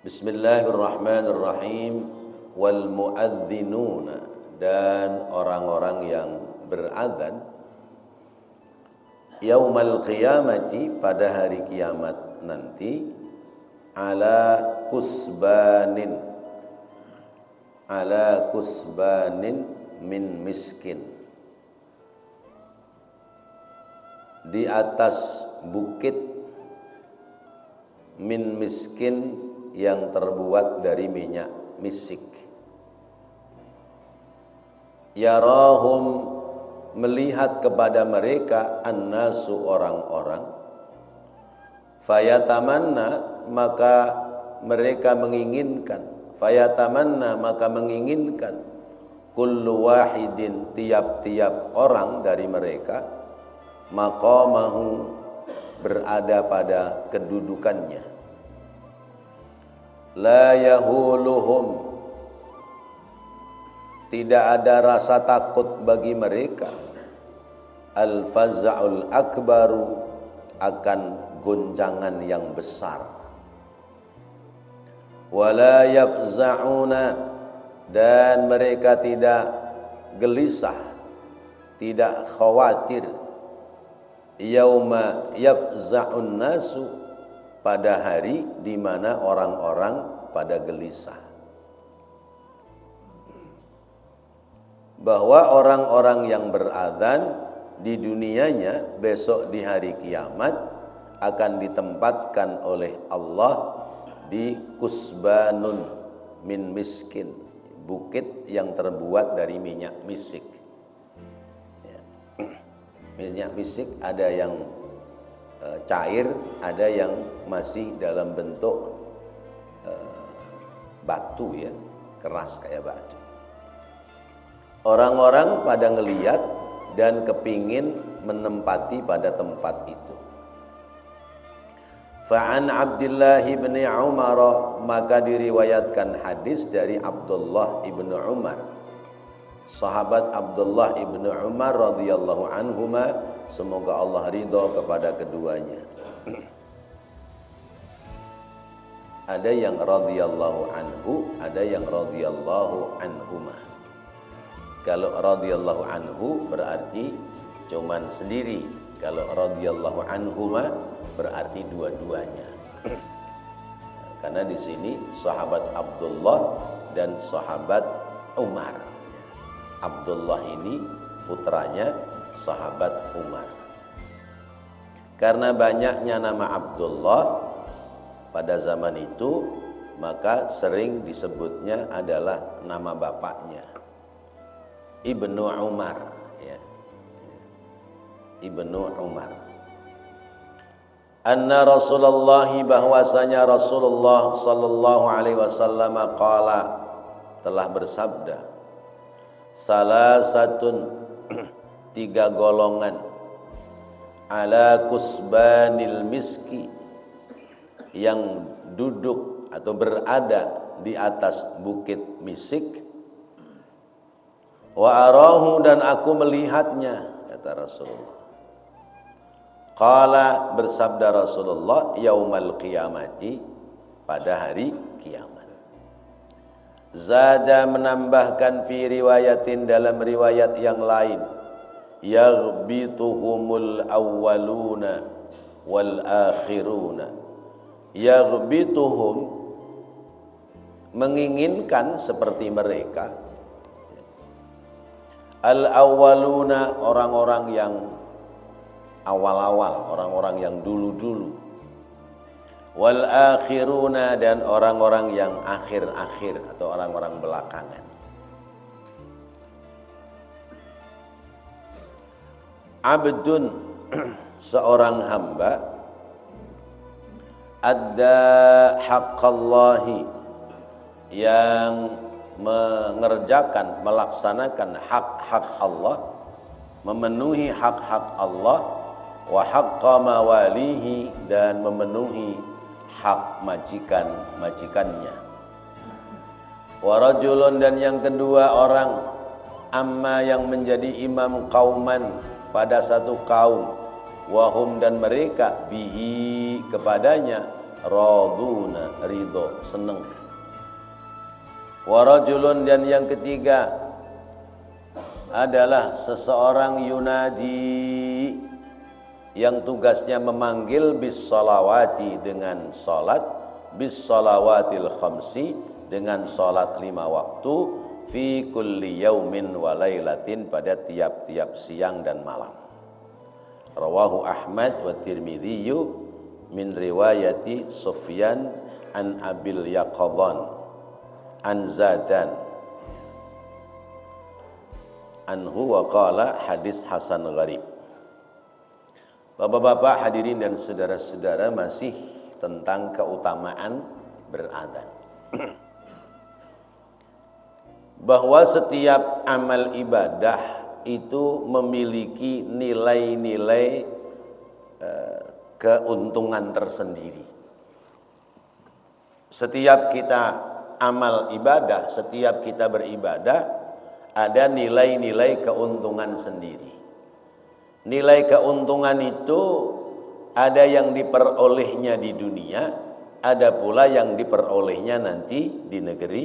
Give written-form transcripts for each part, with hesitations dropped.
Bismillahirrahmanirrahim. Wal muadzinuna, dan orang-orang yang beradzan yaumal qiyamati, pada hari kiamat nanti, ala kusbanin min miskin, di atas bukit min miskin yang terbuat dari minyak misik. Yarahum, melihat kepada mereka, annasu, orang-orang, fayatamanna, maka mereka menginginkan, kullu wahidin, tiap-tiap orang dari mereka, maqamahu, berada pada kedudukannya. La yahuluhum, tidak ada rasa takut bagi mereka, al-faza'ul akbaru, akan goncangan yang besar. Wala yafza'una, dan mereka tidak gelisah, tidak khawatir, yauma yafza'un nasu, pada hari di mana orang-orang pada gelisah. Bahwa orang-orang yang beradzan di dunianya, besok di hari kiamat akan ditempatkan oleh Allah di kusbanun min miskin, bukit yang terbuat dari minyak misik. Minyak misik ada yang cair, ada yang masih dalam bentuk batu, ya, keras kayak batu. Orang-orang pada ngeliat dan kepingin menempati pada tempat itu. Fa'an Abdullah ibn Umar, maka diriwayatkan hadis dari Abdullah ibn Umar, sahabat Abdullah ibn Umar radhiyallahu anhuma, semoga Allah ridho kepada keduanya. Ada yang radhiyallahu anhu, ada yang radhiyallahu anhuma. Kalau radhiyallahu anhu berarti cuman sendiri, kalau radhiyallahu anhuma berarti dua-duanya. Karena di sini sahabat Abdullah dan sahabat Umar. Abdullah ini putranya sahabat Umar. Karena banyaknya nama Abdullah pada zaman itu, maka sering disebutnya adalah nama bapaknya, Ibnu Umar, ya. Ibnu Umar. Anna Rasulullah, bahwasanya Rasulullah sallallahu alaihi wasallam qala, telah bersabda, salasatun, tiga golongan, ala kusbanil miski, yang duduk atau berada di atas bukit misik, wa arahu, dan aku melihatnya, kata Rasulullah. Qala, bersabda Rasulullah, yaumal qiyamati, pada hari kiamat. Zada, menambahkan, fi riwayatin, dalam riwayat yang lain, yaghbituhumul awwaluna wal akhiruna. Yaghbituhum, menginginkan seperti mereka, al awwaluna, orang-orang yang awal-awal, orang-orang yang dulu-dulu, wal akhiruna, dan orang-orang yang akhir-akhir atau orang-orang belakangan. Abdun, seorang hamba, adda haqqallahi, yang mengerjakan, melaksanakan hak-hak Allah, memenuhi hak-hak Allah, wa haqqa mawalihi, dan memenuhi hak majikan-majikannya. Wa rajulun, dan yang kedua orang, amma, yang menjadi imam kauman, pada satu kaum, wahum, dan mereka, bihi, kepadanya, raduna, ridho, seneng. Wa rajulun, dan yang ketiga adalah seseorang yunadi, yang tugasnya memanggil bis salawati, dengan salat, bis salawatil khamsi, dengan salat 5 waktu, fi kulli yaumin wa lailatin, pada tiap-tiap siang dan malam. Rawahu Ahmad wa Tirmidzi min riwayati Sufyan an Abil Yaqadhan an Zadan anhu wa qala hadis hasan gharib. Bapak-bapak, hadirin dan saudara-saudara, masih tentang keutamaan beradzan. Bahwa setiap amal ibadah itu memiliki nilai-nilai keuntungan tersendiri. Setiap kita amal ibadah, setiap kita beribadah, ada nilai-nilai keuntungan sendiri. Nilai keuntungan itu ada yang diperolehnya di dunia, ada pula yang diperolehnya nanti di negeri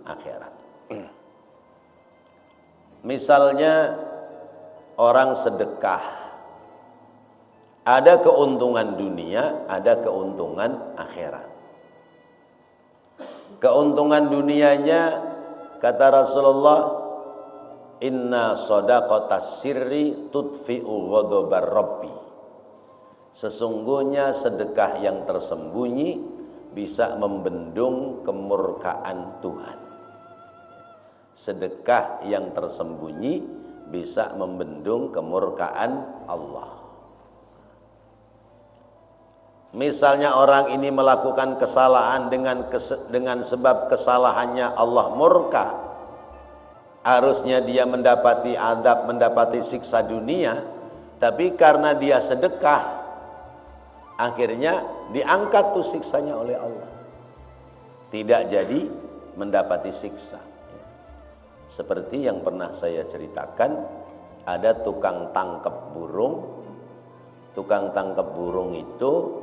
akhirat. Misalnya orang sedekah, ada keuntungan dunia, ada keuntungan akhirat. Keuntungan dunianya, kata Rasulullah, inna shadaqatas sirri tudfi'u ghadabar rabbi. Sesungguhnya sedekah yang tersembunyi bisa membendung kemurkaan Tuhan. Sedekah yang tersembunyi bisa membendung kemurkaan Allah. Misalnya orang ini melakukan kesalahan, dengan sebab kesalahannya Allah murka, harusnya dia mendapati azab, mendapati siksa dunia, tapi karena dia sedekah, akhirnya diangkat tuh siksanya oleh Allah, tidak jadi mendapati siksa. Seperti yang pernah saya ceritakan, ada tukang tangkap burung. Tukang tangkap burung itu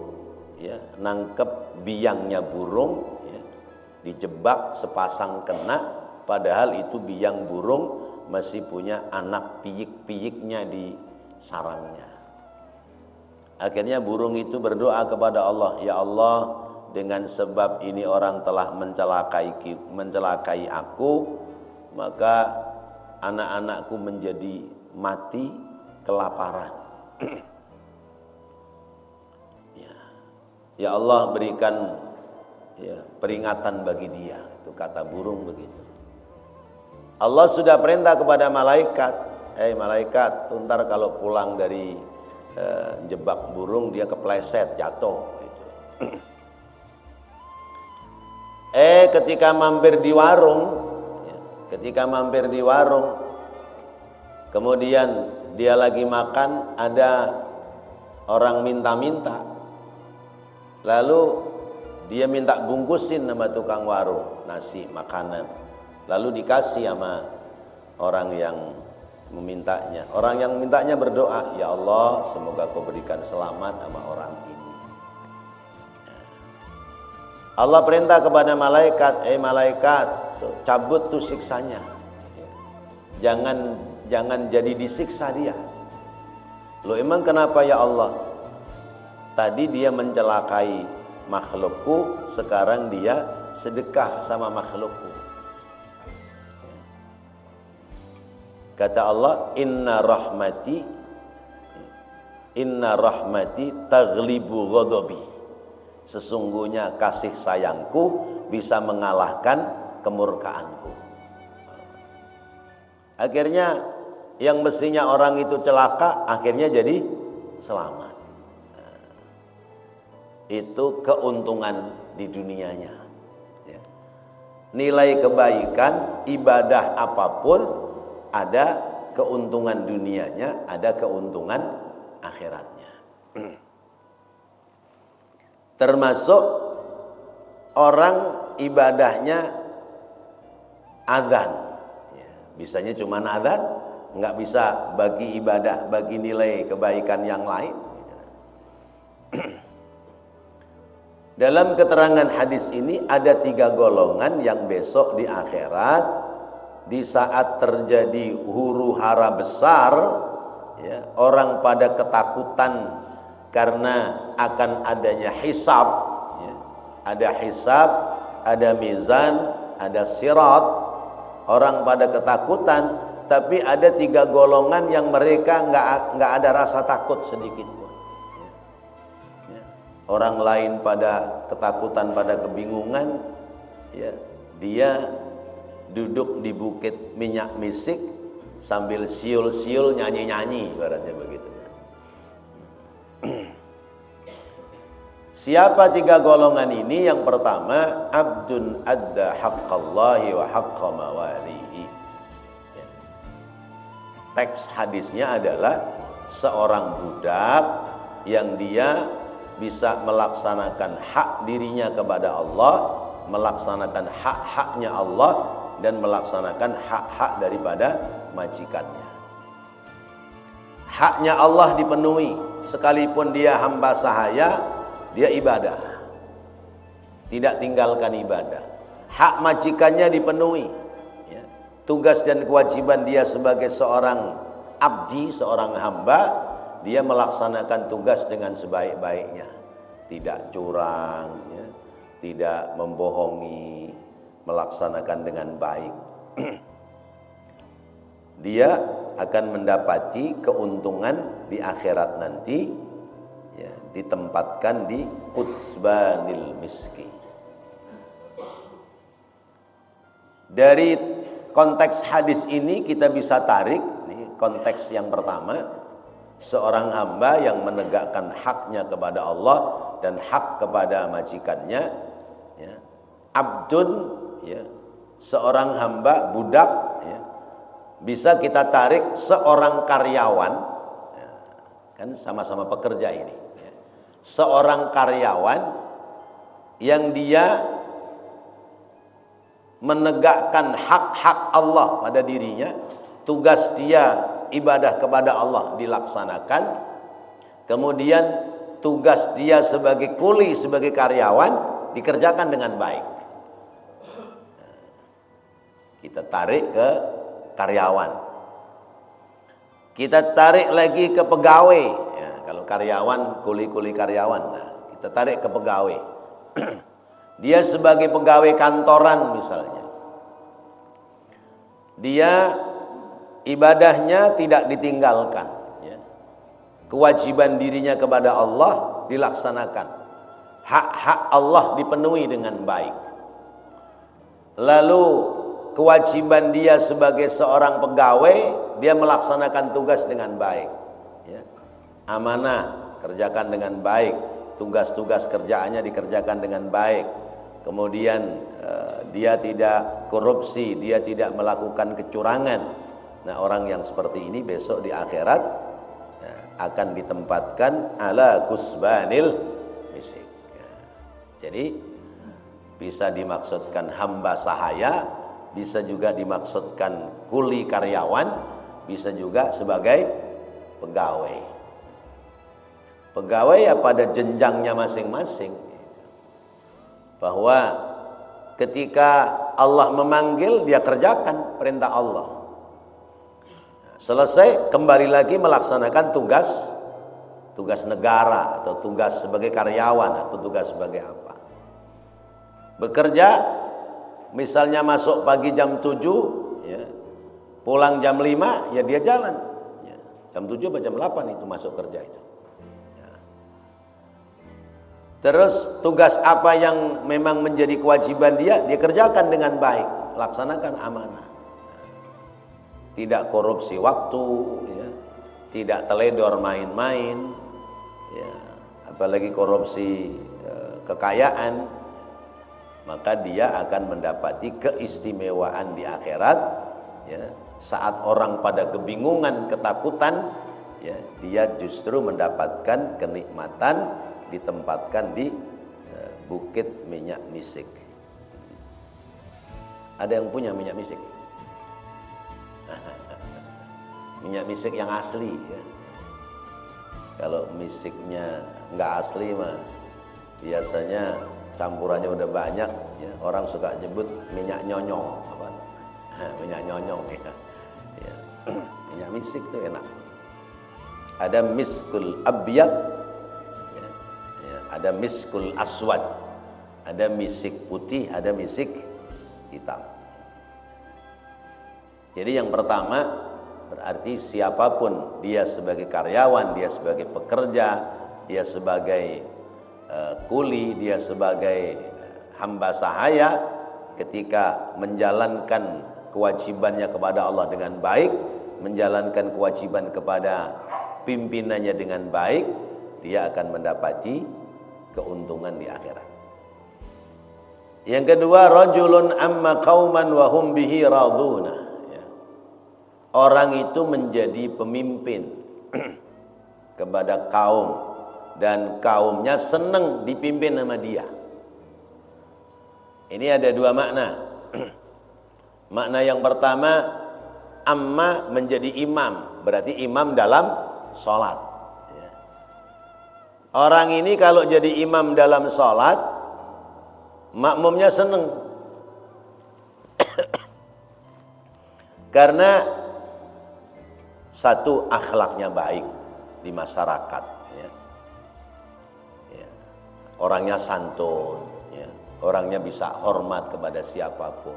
ya, nangkep biangnya burung, ya, dijebak sepasang kena, padahal itu biang burung masih punya anak piyik-piyiknya di sarangnya. Akhirnya burung itu berdoa kepada Allah, ya Allah, dengan sebab ini orang telah mencelakai aku, maka anak-anakku menjadi mati kelaparan. Ya Allah, berikan peringatan bagi dia. Itu kata burung begitu. Allah sudah perintah kepada malaikat, malaikat, ntar kalau pulang dari jebak burung dia kepleset, jatuh gitu. Ketika mampir di warung, kemudian dia lagi makan, ada orang minta-minta, lalu dia minta bungkusin sama tukang warung nasi, makanan, lalu dikasih sama orang yang memintanya. Orang yang mintanya berdoa, ya Allah, semoga kau berikan selamat sama orang ini. Allah perintah kepada malaikat, malaikat, cabut tuh siksanya, jangan jadi disiksa dia. Loh, emang kenapa ya Allah? Tadi dia mencelakai makhlukku, sekarang dia sedekah sama makhlukku. Kata Allah, inna rahmati taghlibu ghadabi. Sesungguhnya kasih sayangku bisa mengalahkan kemurkaanku. Akhirnya yang mestinya orang itu celaka, akhirnya jadi selamat. Itu keuntungan di dunianya. Nilai kebaikan, ibadah apapun, ada keuntungan dunianya, ada keuntungan akhiratnya. Termasuk orang ibadahnya adzan, bisanya cuma adzan, nggak bisa bagi ibadah, bagi nilai kebaikan yang lain. Dalam keterangan hadis ini ada 3 golongan yang besok di akhirat, di saat terjadi huru hara besar, ya, orang pada ketakutan karena akan adanya hisab, ya. Ada hisab, ada mizan, ada sirat. Orang pada ketakutan, tapi ada 3 golongan yang mereka nggak ada rasa takut sedikit pun. Orang lain pada ketakutan, pada kebingungan, ya, dia duduk di bukit minyak misik sambil siul-siul nyanyi-nyanyi, ibaratnya begitu. Siapa 3 golongan ini? Yang pertama, abdun adda haqqallahi wa haqqa mawalihi. Ya. Teks hadisnya adalah seorang budak yang dia bisa melaksanakan hak dirinya kepada Allah, melaksanakan hak-haknya Allah, dan melaksanakan hak-hak daripada majikannya. Haknya Allah dipenuhi, sekalipun dia hamba sahaya, dia ibadah, tidak tinggalkan ibadah. Hak majikannya dipenuhi, ya. Tugas dan kewajiban dia sebagai seorang abdi, seorang hamba, dia melaksanakan tugas dengan sebaik-baiknya, tidak curang, ya, tidak membohongi, melaksanakan dengan baik. Dia akan mendapati keuntungan di akhirat nanti, ya, ditempatkan di kutsbanil miski. Dari konteks hadis ini kita bisa tarik, ini konteks yang pertama, seorang hamba yang menegakkan haknya kepada Allah dan hak kepada majikannya, ya. Abdun, ya, seorang hamba, budak, ya. Bisa kita tarik seorang karyawan, ya, kan sama-sama pekerja ini, ya. Seorang karyawan yang dia menegakkan hak-hak Allah pada dirinya, tugas dia ibadah kepada Allah dilaksanakan, kemudian tugas dia sebagai kuli, sebagai karyawan dikerjakan dengan baik. Kita tarik ke karyawan, kita tarik lagi ke pegawai, ya, kalau karyawan, kuli-kuli karyawan, nah, kita tarik ke pegawai. Dia sebagai pegawai kantoran misalnya, dia ibadahnya tidak ditinggalkan, ya. Kewajiban dirinya kepada Allah dilaksanakan, hak-hak Allah dipenuhi dengan baik. Lalu kewajiban dia sebagai seorang pegawai, dia melaksanakan tugas dengan baik, ya. Amanah kerjakan dengan baik, tugas-tugas kerjaannya dikerjakan dengan baik. Kemudian dia tidak korupsi, dia tidak melakukan kecurangan. Nah, orang yang seperti ini besok di akhirat, ya, akan ditempatkan ala kusbanil misik, ya. Jadi bisa dimaksudkan hamba sahaya, bisa juga dimaksudkan kuli karyawan, bisa juga sebagai pegawai. Pegawai ya pada jenjangnya masing-masing, bahwa ketika Allah memanggil, dia kerjakan perintah Allah. Selesai, kembali lagi melaksanakan tugas negara, atau tugas sebagai karyawan, atau tugas sebagai apa. Bekerja, misalnya masuk pagi jam 7, ya, pulang jam 5, ya dia jalan, ya. Jam 7 atau jam 8 itu masuk kerja itu, ya. Terus tugas apa yang memang menjadi kewajiban dia kerjakan dengan baik, laksanakan amanah. Tidak korupsi waktu, ya, tidak teledor main-main, ya, apalagi korupsi kekayaan, maka dia akan mendapati keistimewaan di akhirat, ya. Saat orang pada kebingungan, ketakutan, ya, dia justru mendapatkan kenikmatan, ditempatkan di bukit minyak misik. Ada yang punya minyak misik? Minyak misik yang asli, ya. Kalau misiknya nggak asli mah biasanya campurannya udah banyak ya, orang suka nyebut minyak nyonyong apa? Minyak nyonyong ya. Ya. Minyak misik tuh enak. Ada miskul abyad ya. Ya, ada miskul aswad, ada misik putih, ada misik hitam. Jadi yang pertama berarti siapapun, dia sebagai karyawan, dia sebagai pekerja, dia sebagai kuli, dia sebagai hamba sahaya, ketika menjalankan kewajibannya kepada Allah dengan baik, menjalankan kewajiban kepada pimpinannya dengan baik, dia akan mendapati keuntungan di akhirat. Yang kedua, rajulun amma qauman wa hum bihi raduna. Orang itu menjadi pemimpin kepada kaum dan kaumnya senang dipimpin sama dia. Ini ada dua makna. Makna yang pertama, amma menjadi imam, berarti imam dalam sholat. Orang ini kalau jadi imam dalam sholat, makmumnya senang. Karena satu, akhlaknya baik di masyarakat ya. Ya. Orangnya santun ya. Orangnya bisa hormat kepada siapapun.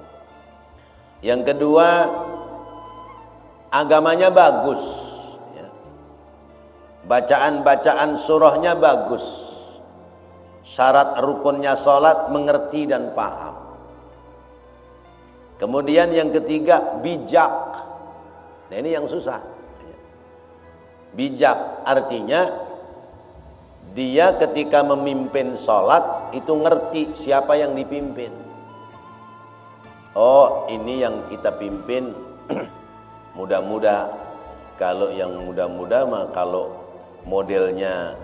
Yang kedua, agamanya bagus ya. Bacaan-bacaan surahnya bagus. Syarat rukunnya sholat mengerti dan paham. Kemudian yang ketiga, bijak. Nah ini yang susah. Bijak artinya dia ketika memimpin sholat itu ngerti siapa yang dipimpin. Oh ini yang kita pimpin muda-muda. Kalau yang muda-muda mah kalau modelnya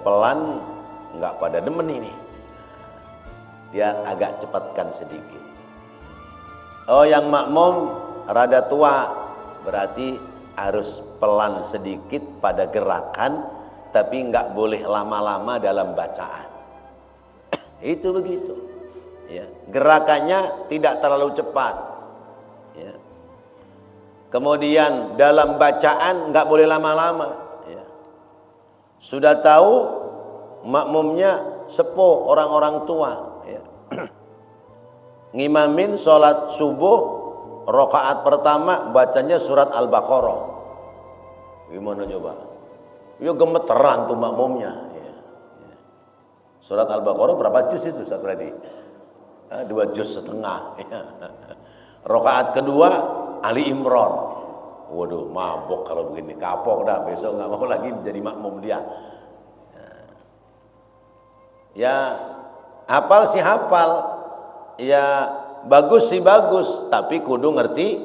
pelan nggak pada demen ini. Dia agak cepatkan sedikit. Oh yang makmum rada tua berarti harus pelan sedikit pada gerakan, tapi nggak boleh lama-lama dalam bacaan. Itu begitu. Ya. Gerakannya tidak terlalu cepat. Ya. Kemudian dalam bacaan nggak boleh lama-lama. Ya. Sudah tahu makmumnya sepuh, orang-orang tua. Ya. Ngimamin sholat subuh. Rakaat pertama bacanya surat Al-Baqarah. Gimana coba? Ya gemeteran tuh makmumnya ya. Surat Al-Baqarah berapa juz itu Ustaz Radi? 2,5 juz ya. Rakaat kedua Ali Imran. Waduh mabok kalau begini, kapok dah, besok nggak mau lagi jadi makmum dia. Ya hafal sih hafal. Ya bagus sih bagus, tapi kudu ngerti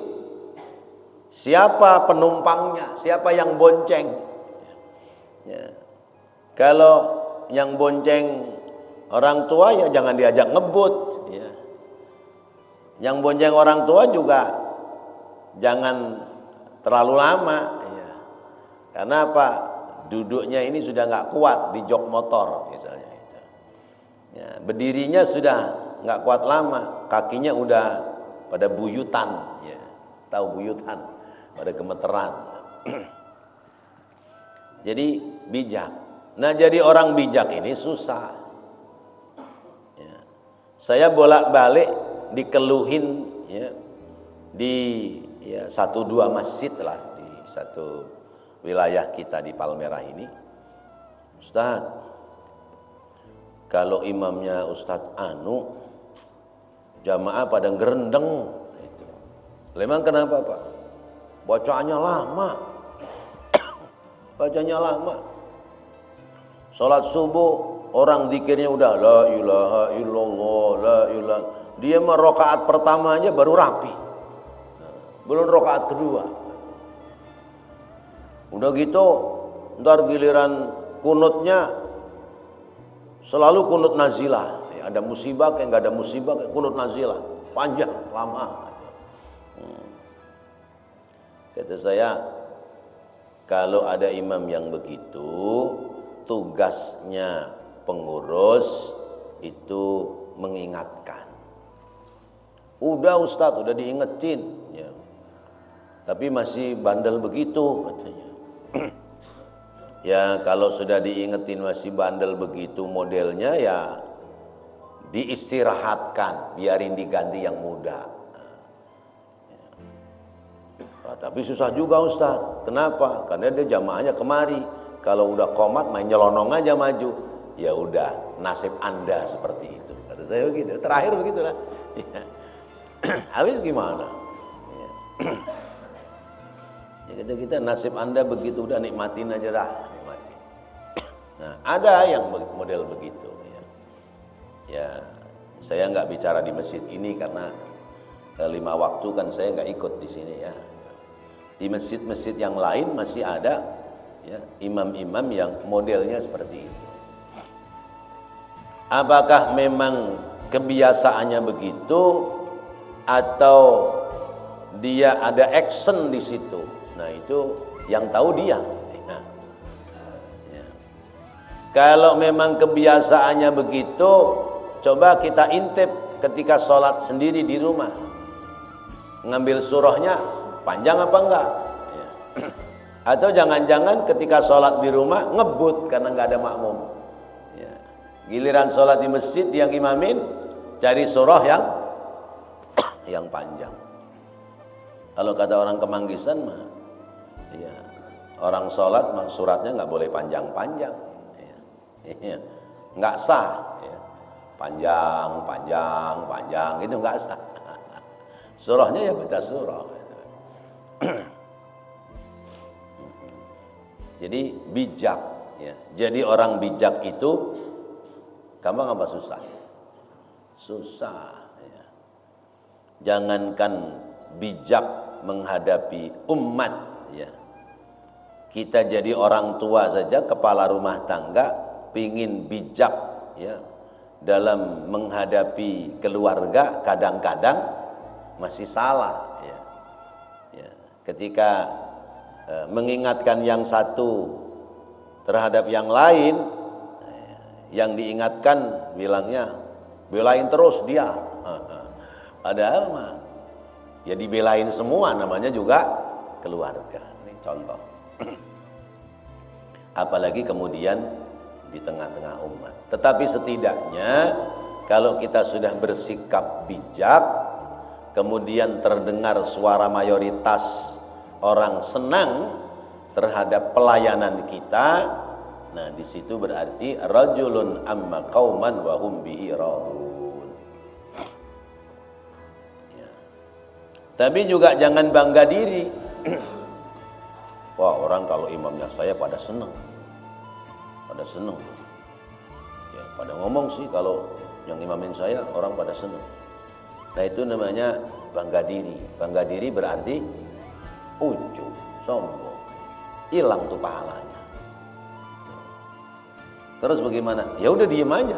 siapa penumpangnya, siapa yang bonceng. Ya. Kalau yang bonceng orang tua ya jangan diajak ngebut. Ya. Yang bonceng orang tua juga jangan terlalu lama. Ya. Karena apa? Duduknya ini sudah nggak kuat di jok motor misalnya. Ya. Berdirinya sudah nggak kuat lama, kakinya udah pada buyutan, ya. Tahu buyutan, pada gemeteran. Jadi bijak. Nah jadi orang bijak ini susah. Ya. Saya bolak-balik dikeluhin ya, di ya, 1-2 masjid lah di satu wilayah kita di Palmerah ini. Ustaz, kalau imamnya Ustadz Anu, jamaah pada ngerendeng itu. Memang kenapa Pak? Bacaannya lama. Bacanya lama. Salat subuh orang zikirnya udah la ilaha illallah la ilaha. Dia mah rakaat pertama aja baru rapi. Belum rakaat kedua. Udah gitu ntar giliran kunutnya selalu kunut nazilah. Ada musibah kayak nggak ada musibah kayak kunut nazilah, panjang lama. Kata saya, kalau ada imam yang begitu, tugasnya pengurus itu mengingatkan. Udah Ustadz, udah diingetin ya. Tapi masih bandel begitu katanya. Ya kalau sudah diingetin masih bandel begitu modelnya ya diistirahatkan, biarin diganti yang muda. Tapi susah juga Ustadz. Kenapa? Karena dia jamaahnya kemari. Kalau udah komat main nyelonong aja maju. Ya udah, nasib Anda seperti itu. Kata saya begitu. Terakhir begitulah. Ya. Habis gimana? Ya. Ya kita nasib Anda begitu, udah nikmatin aja dah, nikmatin. Nah, ada yang model begitu ya. Ya, saya nggak bicara di masjid ini karena 5 waktu kan saya nggak ikut di sini ya. Di masjid-masjid yang lain masih ada ya, imam-imam yang modelnya seperti itu. Apakah memang kebiasaannya begitu atau dia ada action di situ? Nah itu yang tahu dia. Ya. Ya. Kalau memang kebiasaannya begitu, coba kita intip ketika sholat sendiri di rumah. Ngambil surahnya panjang apa enggak? Ya. Atau jangan-jangan ketika sholat di rumah ngebut karena nggak ada makmum. Ya. Giliran sholat di masjid yang imamin cari surah yang panjang. Kalau kata orang Kemanggisan mah, ya orang sholat mah suratnya nggak boleh panjang-panjang, ya. Ya. Nggak sah. Ya. Panjang itu nggak sah. Surahnya ya baca surah. Jadi bijak ya. Jadi orang bijak itu gampang apa susah? Susah ya. Jangankan bijak menghadapi umat ya. Kita jadi orang tua saja, kepala rumah tangga, pingin bijak ya dalam menghadapi keluarga kadang-kadang masih salah ya. Ya. Ketika mengingatkan yang satu terhadap yang lain, yang diingatkan bilangnya belain terus dia. Padahal mah ya dibelain semua, namanya juga keluarga. Ini contoh. Apalagi kemudian di tengah-tengah umat. Tetapi setidaknya kalau kita sudah bersikap bijak, kemudian terdengar suara mayoritas orang senang terhadap pelayanan kita, nah di situ berarti rajulun amma qauman wa hum bihi radun. Ya. Tapi juga jangan bangga diri. Wah, orang kalau imamnya saya pada senang. Ya, pada ngomong sih kalau yang imamin saya orang pada senang. Nah itu namanya bangga diri. Bangga diri berarti ujub, sombong, hilang tuh pahalanya. Terus bagaimana? Ya udah diam aja.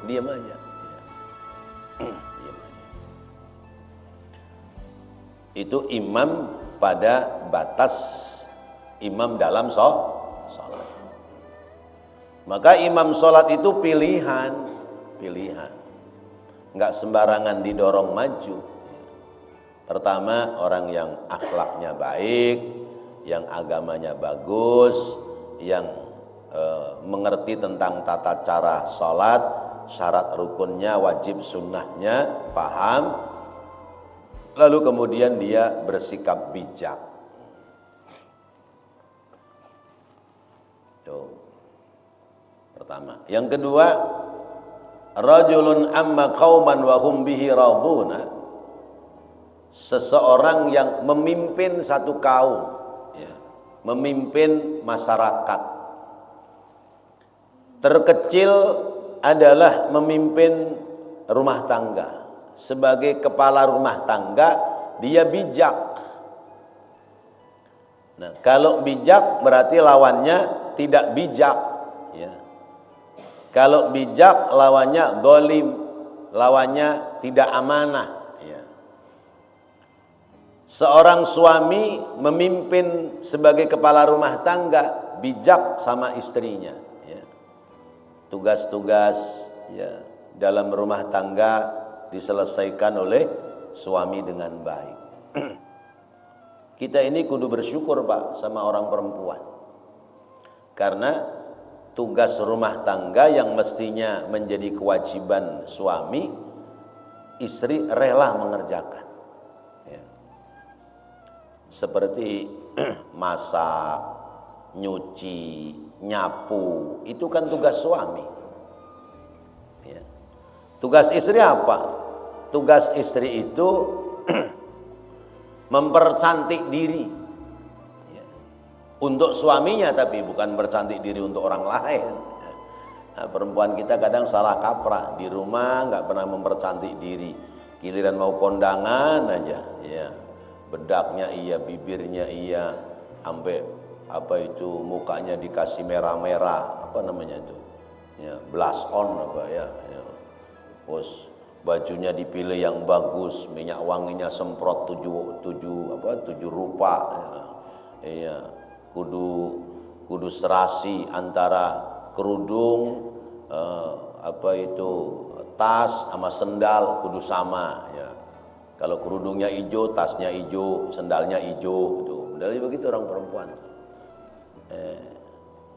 Diam aja. Itu imam pada batas imam dalam sholat. Maka imam sholat itu pilihan. Nggak sembarangan didorong maju. Pertama, orang yang akhlaknya baik, yang agamanya bagus, yang mengerti tentang tata cara sholat, syarat rukunnya, wajib sunnahnya, paham. Lalu kemudian dia bersikap bijak. Tuh. Pertama. Yang kedua, rajulun amma qauman wa hum bihi raduna. Seseorang yang memimpin satu kaum ya, memimpin masyarakat. Terkecil adalah memimpin rumah tangga. Sebagai kepala rumah tangga dia bijak. Nah, kalau bijak berarti lawannya tidak bijak ya. Kalau bijak lawannya zalim, lawannya tidak amanah. Seorang suami memimpin sebagai kepala rumah tangga, bijak sama istrinya ya. tugas-tugas ya dalam rumah tangga diselesaikan oleh suami dengan baik. Kita ini kudu bersyukur Pak sama orang perempuan, karena tugas rumah tangga yang mestinya menjadi kewajiban suami, istri rela mengerjakan ya. Seperti masak, nyuci, nyapu, itu kan tugas suami ya. Tugas istri apa? Tugas istri itu mempercantik diri ya. Untuk suaminya, tapi bukan bercantik diri untuk orang lain. Nah, perempuan kita kadang salah kaprah, di rumah nggak pernah mempercantik diri, giliran mau kondangan aja ya, bedaknya iya, bibirnya iya, sampai apa itu mukanya dikasih merah-merah, apa namanya itu ya, blush on apa ya, ya. Terus bajunya dipilih yang bagus, minyak wanginya semprot tujuh rupa ya. Iya, kudu serasi antara kerudung apa itu tas sama sendal kudu sama ya. Kalau kerudungnya hijau, tasnya hijau, sendalnya hijau gitu. Dari begitu orang perempuan.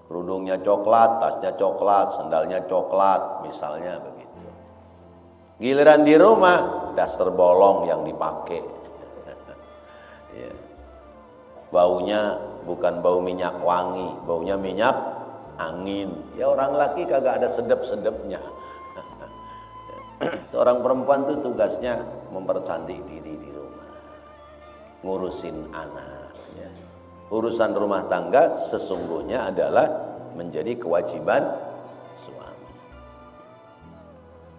Kerudungnya coklat, tasnya coklat, sendalnya coklat, misalnya begitu. Giliran di rumah, daster bolong yang dipakai. Ya. Baunya bukan bau minyak wangi, baunya minyak angin. Ya orang laki kagak ada sedep-sedepnya. Orang perempuan tuh tugasnya mempercantik diri di rumah, ngurusin anak. Ya. Urusan rumah tangga sesungguhnya adalah menjadi kewajiban suami.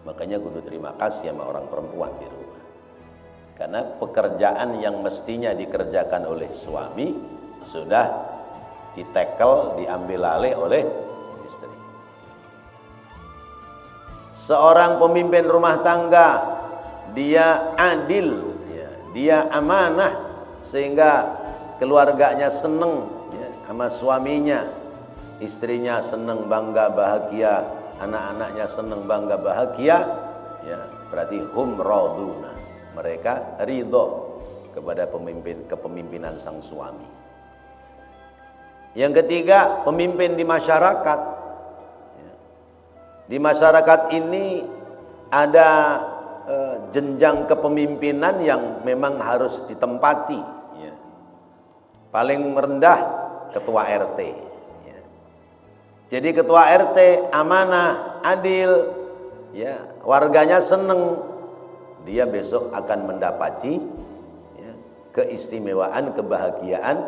Makanya kudu terima kasih sama orang perempuan di rumah, karena pekerjaan yang mestinya dikerjakan oleh suami sudah ditekel, diambil alih oleh istri. Seorang pemimpin rumah tangga, dia adil ya, dia amanah, sehingga keluarganya seneng ya, sama suaminya, istrinya seneng, bangga, bahagia, anak-anaknya seneng, bangga, bahagia ya, berarti hum raduna, mereka ridho kepada kepemimpinan sang suami. Yang ketiga, pemimpin di masyarakat ya. Di masyarakat ini ada jenjang kepemimpinan yang memang harus ditempati ya. Paling rendah ketua RT. Jadi ketua RT amanah, adil, ya, warganya seneng, dia besok akan mendapati ya, keistimewaan, kebahagiaan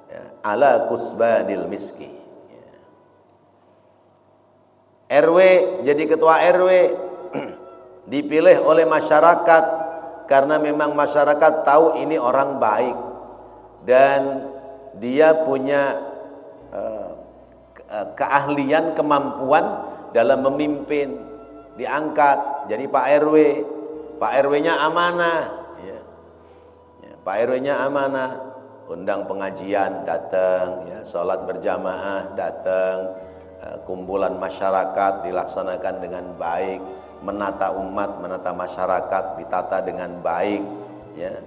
ya, ala kusbanil miski. Ya. RW jadi ketua RW dipilih oleh masyarakat karena memang masyarakat tahu ini orang baik dan dia punya keahlian, kemampuan dalam memimpin, diangkat jadi Pak RW. Pak RW-nya amanah ya. Ya, Pak RW-nya amanah, undang pengajian datang ya, sholat berjamaah datang, kumpulan masyarakat dilaksanakan dengan baik, menata umat, menata masyarakat ditata dengan baik ya.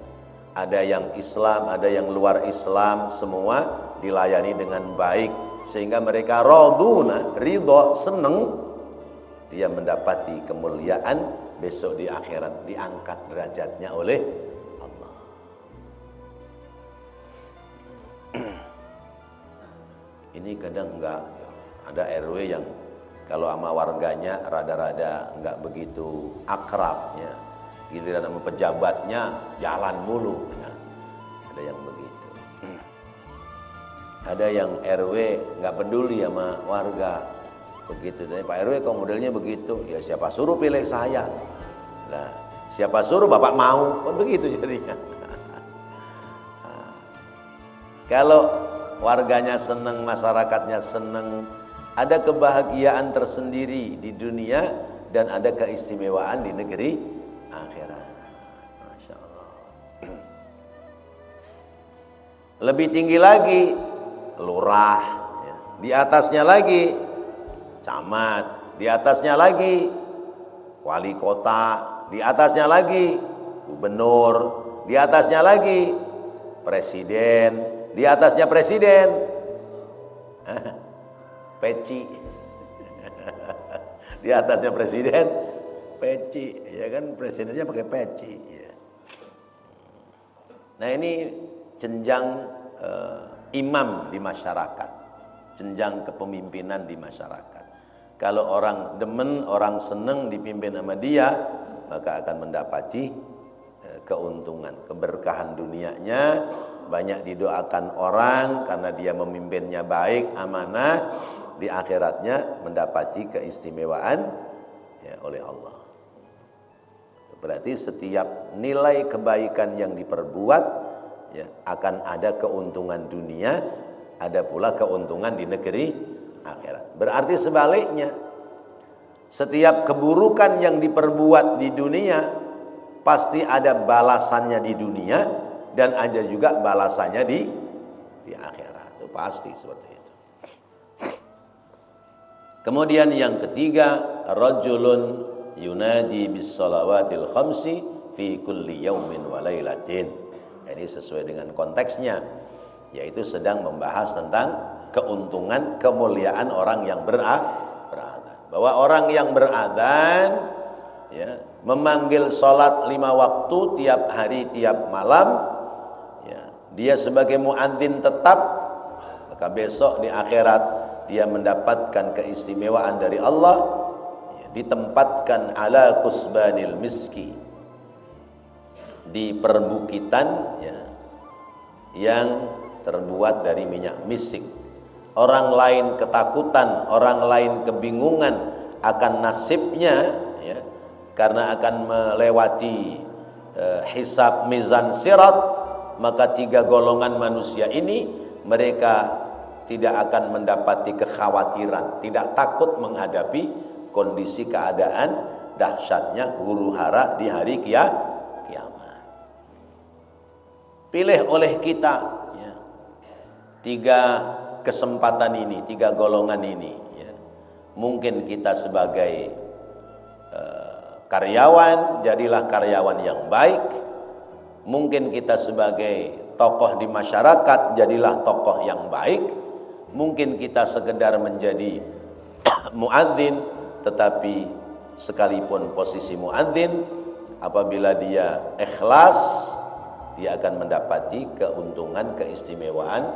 Ada yang Islam, ada yang luar Islam, semua dilayani dengan baik, sehingga mereka raduna, ridho, seneng, dia mendapati kemuliaan besok di akhirat, diangkat derajatnya oleh Allah. Ini kadang enggak, ada RW yang kalau sama warganya rada-rada enggak begitu akrab ya, giliran sama pejabatnya jalan mulu ya. Ada yang begitu. Ada yang RW nggak peduli sama warga begitu. Dan Pak RW kok modelnya begitu, ya siapa suruh pilih saya? Nah, siapa suruh bapak mau? Kan begitu jadinya. Kalau warganya seneng, masyarakatnya seneng, ada kebahagiaan tersendiri di dunia dan ada keistimewaan di negeri akhirat. Masya Allah. Lebih tinggi lagi lurah ya. Di atasnya lagi camat di atasnya lagi wali kota, di atasnya lagi gubernur, di atasnya lagi presiden, di atasnya presiden, peci, di atasnya presiden, peci, ya kan presidennya pakai peci. Ya. Nah ini jenjang imam di masyarakat, jenjang kepemimpinan di masyarakat. Kalau orang demen, orang seneng dipimpin sama dia, maka akan mendapati keuntungan, keberkahan dunianya, banyak didoakan orang karena dia memimpinnya baik, amanah, di akhiratnya mendapati keistimewaan ya, oleh Allah. Berarti setiap nilai kebaikan yang diperbuat ya, akan ada keuntungan dunia, ada pula keuntungan di negeri akhirat. Berarti sebaliknya, setiap keburukan yang diperbuat di dunia pasti ada balasannya di dunia dan ada juga balasannya di akhirat. Itu pasti seperti itu. Kemudian yang ketiga, rajulun yunadi bis salawatil khamsi fi kulli yaumin wa lailatin. Ini sesuai dengan konteksnya, yaitu sedang membahas tentang keuntungan, kemuliaan orang yang beradzan. Bahwa orang yang beradzan ya, memanggil sholat 5 waktu tiap hari, tiap malam ya, dia sebagai muadzin tetap, maka besok di akhirat dia mendapatkan keistimewaan dari Allah ya, ditempatkan ala kusbanil miski, di perbukitan ya, yang terbuat dari minyak misik. Orang lain ketakutan, orang lain kebingungan akan nasibnya ya, karena akan melewati hisab mizan sirat, maka 3 golongan manusia ini mereka tidak akan mendapati kekhawatiran, tidak takut menghadapi kondisi keadaan dahsyatnya huru hara di hari kiamat. Pilih oleh kita ya, 3 kesempatan ini, 3 golongan ini ya. Mungkin kita sebagai karyawan, jadilah karyawan yang baik. Mungkin kita sebagai tokoh di masyarakat, jadilah tokoh yang baik. Mungkin kita sekedar menjadi muadzin, tetapi sekalipun posisi muadzin, apabila dia ikhlas, dia akan mendapati keuntungan, keistimewaan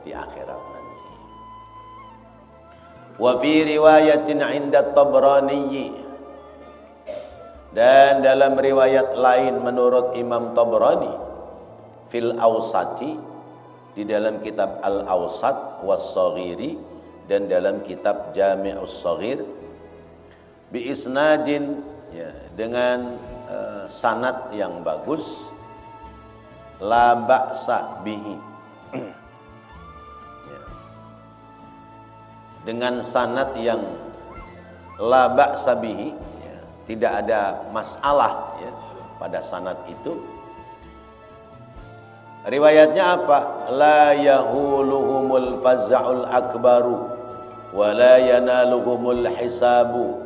di akhirat nanti. Wa fi riwayatin 'inda Tabrani, dan dalam riwayat lain menurut Imam Tabrani, fil Awsati, di dalam kitab Al-Awsat was-Saghiri, dan dalam kitab Jami'us Saghir, bi isnadin ya, dengan sanad yang bagus, la ba'sa bihi ya, dengan sanad yang la ba'sa bihi ya, tidak ada masalah ya, pada sanad itu. Riwayatnya apa? La yahuluhumul faz'ul akbaru wa la yanaluhumul hisabu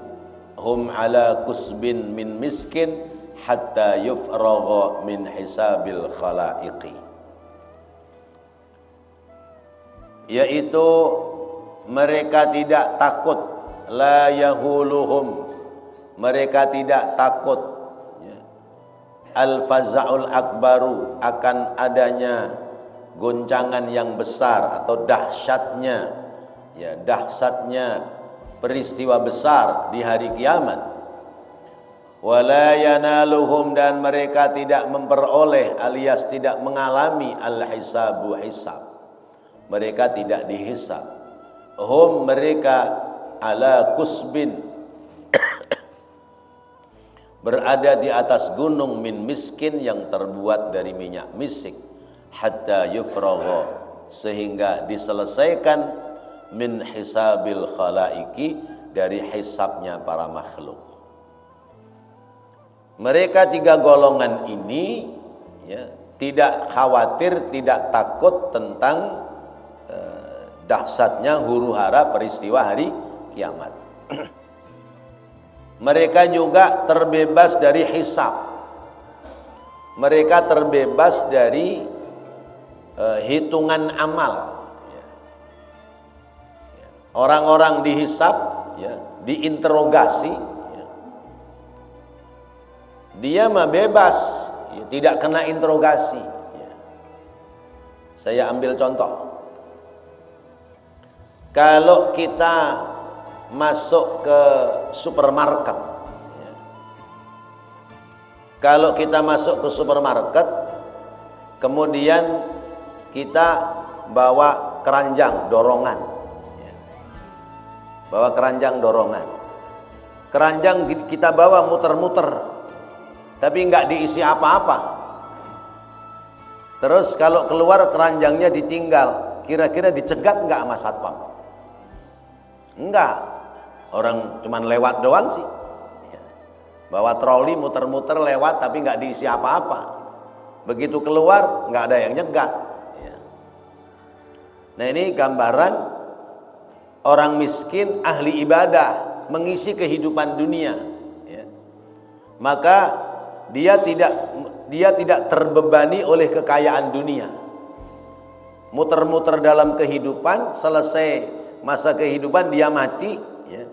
hum ala kusbin min miskin hatta yufragha min hisabil khalaiqi. Yaitu mereka tidak takut, la yahuluhum, mereka tidak takut al-faza'ul akbaru, akan adanya goncangan yang besar atau dahsyatnya ya, dahsyatnya peristiwa besar di hari kiamat. Wala yanaluhum, dan mereka tidak memperoleh alias tidak mengalami al-hisabu, hisab. Mereka tidak dihisab. Hum, mereka ala kusbin, berada di atas gunung min miskin, yang terbuat dari minyak misik, hatta yufragha, sehingga diselesaikan, min hisabil khalaiki, dari hisabnya para makhluk. Mereka 3 golongan ini ya, tidak khawatir, tidak takut tentang dahsyatnya huru hara peristiwa hari kiamat. mereka juga terbebas dari hisab, mereka terbebas dari hitungan amal. Orang-orang dihisab, ya, diinterogasi, ya, dia mah bebas, ya, tidak kena interogasi, ya. Saya ambil contoh, kalau kita masuk ke supermarket, ya, kalau kita masuk ke supermarket, kemudian kita bawa keranjang dorongan, bawa keranjang dorongan, keranjang kita bawa muter-muter, tapi nggak diisi apa-apa. Terus kalau keluar keranjangnya ditinggal, kira-kira dicegat nggak sama satpam? Enggak, orang cuman lewat doang sih, bawa troli muter-muter lewat tapi nggak diisi apa-apa. Begitu keluar nggak ada yang nyegat. Nah, ini gambaran orang miskin ahli ibadah mengisi kehidupan dunia, ya. Maka dia tidak terbebani oleh kekayaan dunia. Muter-muter dalam kehidupan, selesai masa kehidupan dia mati, ya.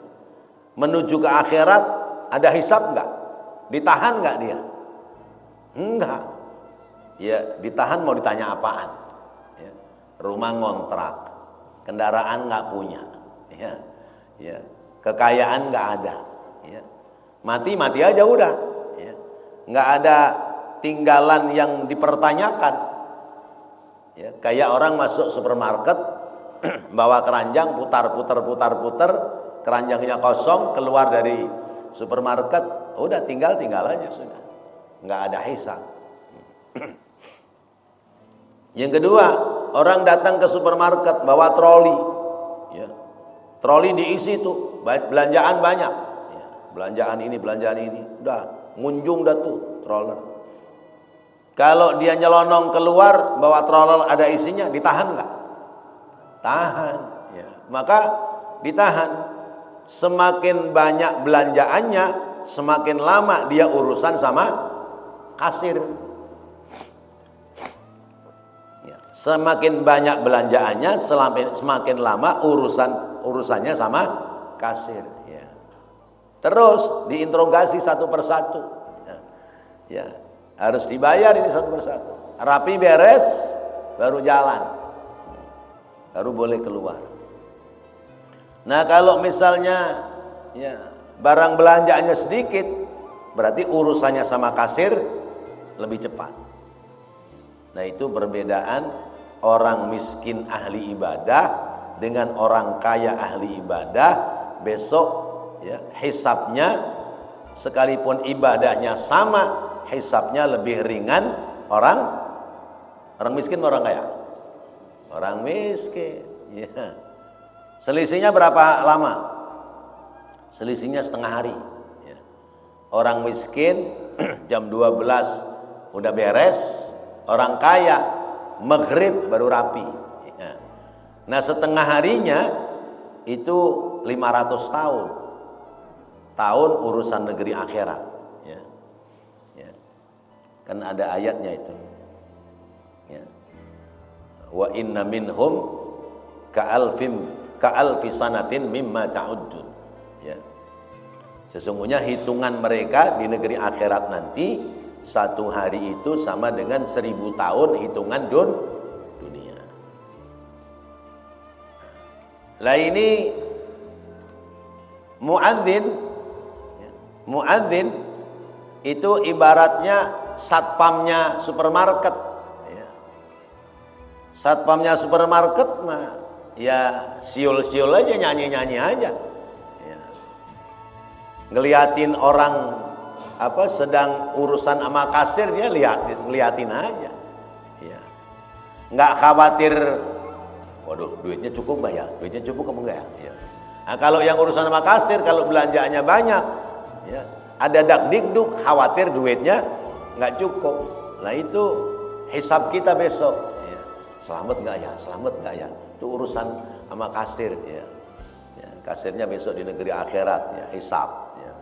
Menuju ke akhirat, ada hisab enggak? Ditahan enggak dia? Enggak. Ya, ditahan mau ditanya apaan? Ya. Rumah ngontrak, kendaraan enggak punya, ya. Ya. Kekayaan enggak ada, ya. Mati aja udah, ya. Enggak ada tinggalan yang dipertanyakan, ya. Kayak orang masuk supermarket bawa keranjang, putar, keranjangnya kosong, keluar dari supermarket, udah tinggal aja sudah, nggak ada hisab. Yang kedua, orang datang ke supermarket bawa troli, ya. Troli diisi tuh belanjaan banyak, ya. Belanjaan ini, udah ngunjung dah tuh stroller. Kalau dia nyelonong keluar bawa stroller ada isinya, ditahan nggak? Tahan, ya. Maka ditahan. Semakin banyak belanjaannya, semakin lama dia urusan sama kasir, ya. Semakin banyak belanjaannya, semakin lama urusannya sama kasir, ya. Terus diinterogasi satu persatu, ya. Ya. Harus dibayar ini satu persatu. Rapi beres baru jalan, baru boleh keluar. Nah, kalau misalnya, ya, barang belanjaannya sedikit, berarti urusannya sama kasir lebih cepat. Nah, itu perbedaan orang miskin ahli ibadah dengan orang kaya ahli ibadah. Besok, ya, hisabnya sekalipun ibadahnya sama, hisabnya lebih ringan orang miskin, orang kaya, orang miskin, ya. Selisihnya berapa lama? Selisihnya setengah hari, ya. Orang miskin jam 12 udah beres, orang kaya maghrib baru rapi, ya. Nah, setengah harinya itu 500 tahun urusan negeri akhirat, ya. Ya. Kan ada ayatnya itu, ya. Wa inna minhum ka'alfi sanatin mimma ta'uddun, ya. Sesungguhnya hitungan mereka di negeri akhirat nanti, satu hari itu sama dengan 1000 tahun hitungan dunia. Lah ini muadzin, ya. Muadzin itu ibaratnya satpamnya supermarket, ya. Satpamnya supermarket mah ya siul-siul aja, nyanyi-nyanyi aja, ya. Ngeliatin orang sedang urusan sama kasir, dia liatin aja, ya. Nggak khawatir, waduh duitnya cukup nggak ya, duitnya cukup apa enggak ya, ya. Nah, kalau yang urusan sama kasir, kalau belanjaannya banyak, ya, ada dak-dikduk, khawatir duitnya nggak cukup. Nah, itu hisab kita besok, ya. Selamat nggak ya, itu urusan sama kasir, ya. Ya, kasirnya besok di negeri akhirat, ya, hisab, ya.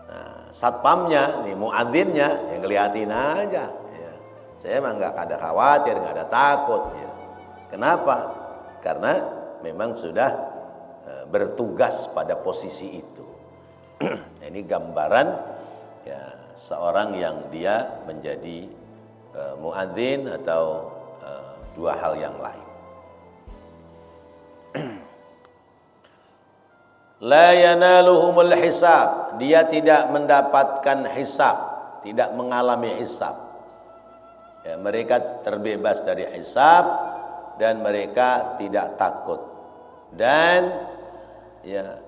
Nah, satpamnya, nih muadzinnya, yang ngeliatin aja. Ya. Saya emang nggak ada khawatir, nggak ada takut. Ya. Kenapa? Karena memang sudah bertugas pada posisi itu. Ini gambaran ya, seorang yang dia menjadi muadzin atau dua hal yang lain. La yanaluhumul hisab, dia tidak mendapatkan hisab, tidak mengalami hisab. Ya, mereka terbebas dari hisab dan mereka tidak takut. Dan ya,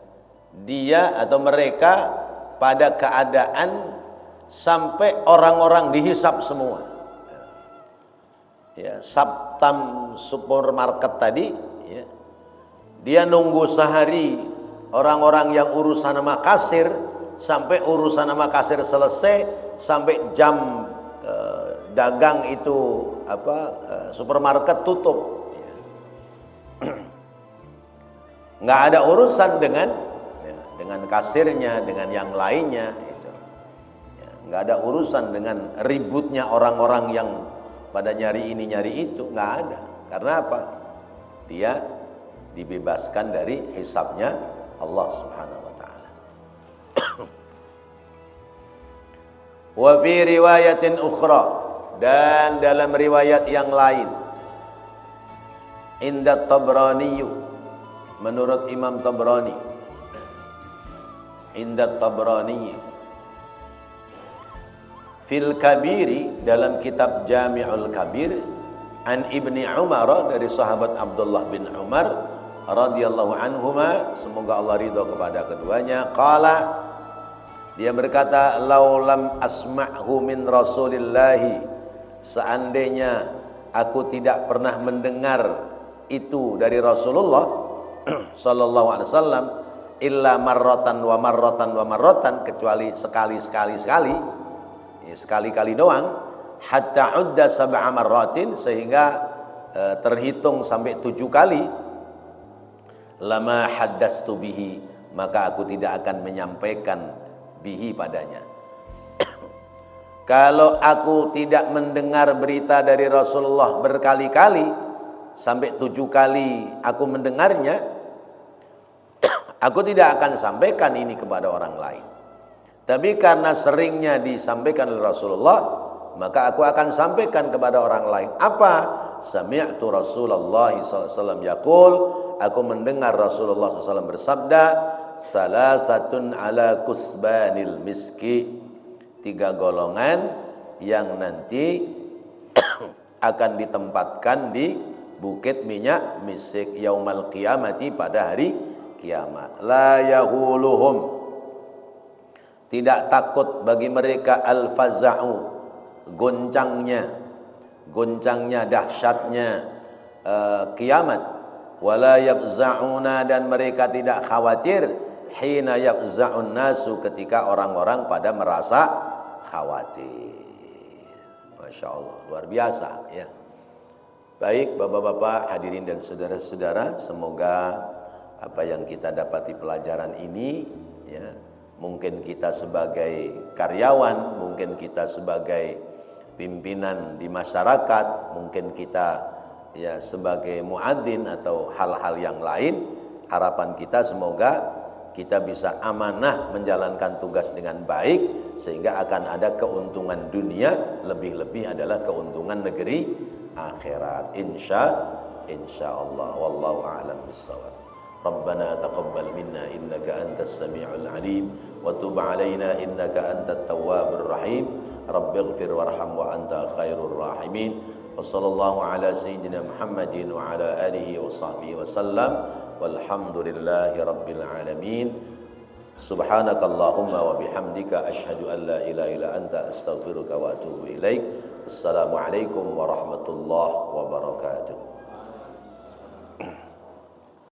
dia atau mereka pada keadaan sampai orang-orang dihisab semua. Ya, Saptam supermarket tadi, ya, dia nunggu sehari orang-orang yang urusan sama kasir sampai urusan sama kasir selesai, sampai jam dagang itu supermarket tutup. Nggak ada urusan dengan kasirnya, dengan yang lainnya. Gitu. Ya, nggak ada urusan dengan ributnya orang-orang yang pada nyari ini nyari itu, nggak ada. Karena apa? Dia dibebaskan dari hisabnya Allah Subhanahu wa taala. Wa fi riwayatin ukhra, dan dalam riwayat yang lain, inda Tabrani, menurut Imam Tabrani, inda Tabrani fil kabiri, dalam kitab Jami'ul Kabir, an Ibni Umar, dari sahabat Abdullah bin Umar radhiyallahu anhuma, semoga Allah ridha kepada keduanya, qala, dia berkata, laulam asma'hu min Rasulillahi, seandainya aku tidak pernah mendengar itu dari Rasulullah sallallahu alaihi wasallam, illa marratan wa marratan wa marratan, kecuali sekali-kali doang, hatta udda sab'a marratin, sehingga terhitung sampai 7 kali, lama haddastu bihi, maka aku tidak akan menyampaikan bihi padanya. Kalau aku tidak mendengar berita dari Rasulullah berkali-kali, sampai 7 kali aku mendengarnya, aku tidak akan sampaikan ini kepada orang lain. Tapi karena seringnya disampaikan oleh Rasulullah, maka aku akan sampaikan kepada orang lain. Apa? Sami'tu Rasulullah SAW yaqul, aku mendengar Rasulullah SAW bersabda, salasatun ala kusbanil miski, 3 golongan yang nanti akan ditempatkan di bukit minyak misik yaumal qiyamati, pada hari kiamat. La yahuluhum, tidak takut bagi mereka al-faza'u, goncangnya, dahsyatnya kiamat. Wala yafza'una, dan mereka tidak khawatir hina yafza'un nasu, ketika orang-orang pada merasa khawatir. Masya Allah, luar biasa ya. Baik bapak-bapak, hadirin dan saudara-saudara, semoga apa yang kita dapati pelajaran ini ya, mungkin kita sebagai karyawan, mungkin kita sebagai pimpinan di masyarakat, mungkin kita ya sebagai muadzin atau hal-hal yang lain, harapan kita semoga kita bisa amanah menjalankan tugas dengan baik, sehingga akan ada keuntungan dunia, lebih-lebih adalah keuntungan negeri akhirat, insyaallah. Wallahu a'lam bissawab. Rabbana taqabbal minna innaka antas samiul alim wa tub alaina innaka antat tawwabur rahim. Rabbighfir warham wa anta khairur rahimin. Wa sallallahu ala sayyidina Muhammadin wa ala alihi wa sahbihi wa sallam. Walhamdulillahi rabbil alamin. Subhanakallahumma wa bihamdika asyhadu an la ilaha illa anta astaghfiruka wa atubu ilaik. Assalamualaikum warahmatullahi wabarakatuh.